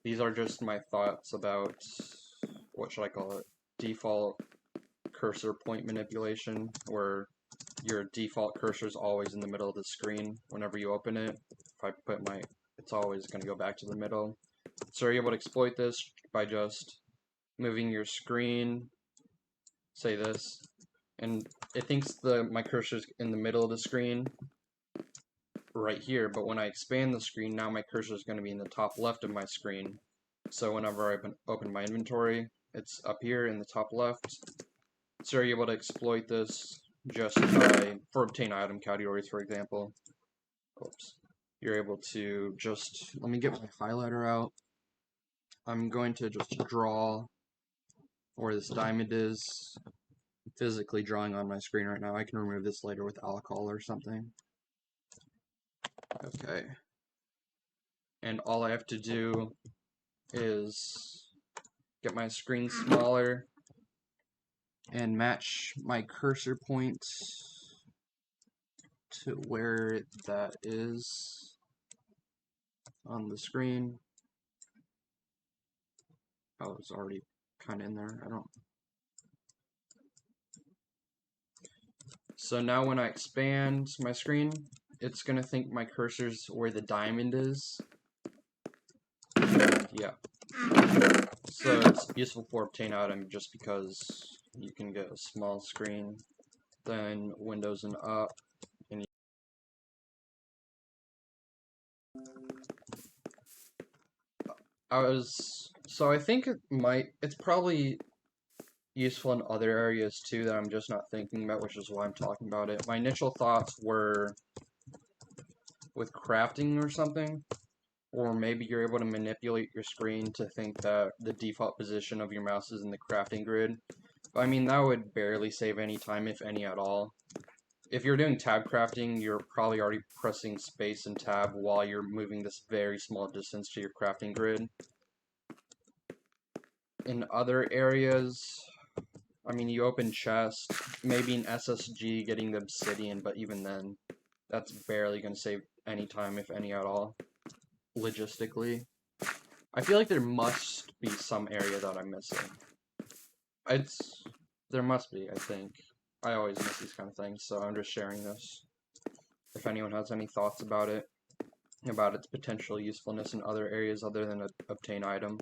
these are just my thoughts about, what should I call it, default cursor point manipulation, where your default cursor is always in the middle of the screen whenever you open it. If I put my, it's always going to go back to the middle. So you're able to exploit this by just moving your screen, say this, and it thinks my cursor's in the middle of the screen right here, but when I expand the screen, now my cursor is going to be in the top left of my screen. So whenever I open my inventory, it's up here in the top left. So you're able to exploit this just by, for obtain item categories, for example. Oops. You're able to just, let me get my highlighter out. I'm going to just draw where this diamond is. I'm physically drawing on my screen right now. I can remove this later with alcohol or something. Okay. And all I have to do is get my screen smaller and match my cursor point to where that is on the screen. Oh, it's already kind of in there. So now when I expand my screen, it's going to think my cursor's where the diamond is. Yeah. So it's useful for obtain item just because you can get a small screen, then Windows and up, and I think it's probably useful in other areas too that I'm just not thinking about, which is why I'm talking about it. My initial thoughts were with crafting or something, or maybe you're able to manipulate your screen to think that the default position of your mouse is in the crafting grid. But I mean, that would barely save any time, if any at all. If you're doing tab crafting, you're probably already pressing space and tab while you're moving this very small distance to your crafting grid. In other areas, I mean, you open chest, maybe an SSG getting the obsidian, but even then, that's barely going to save any time, if any at all, logistically. I feel like there must be some area that I'm missing. There must be, I think. I always miss these kind of things, so I'm just sharing this. If anyone has any thoughts about it, about its potential usefulness in other areas other than obtain item.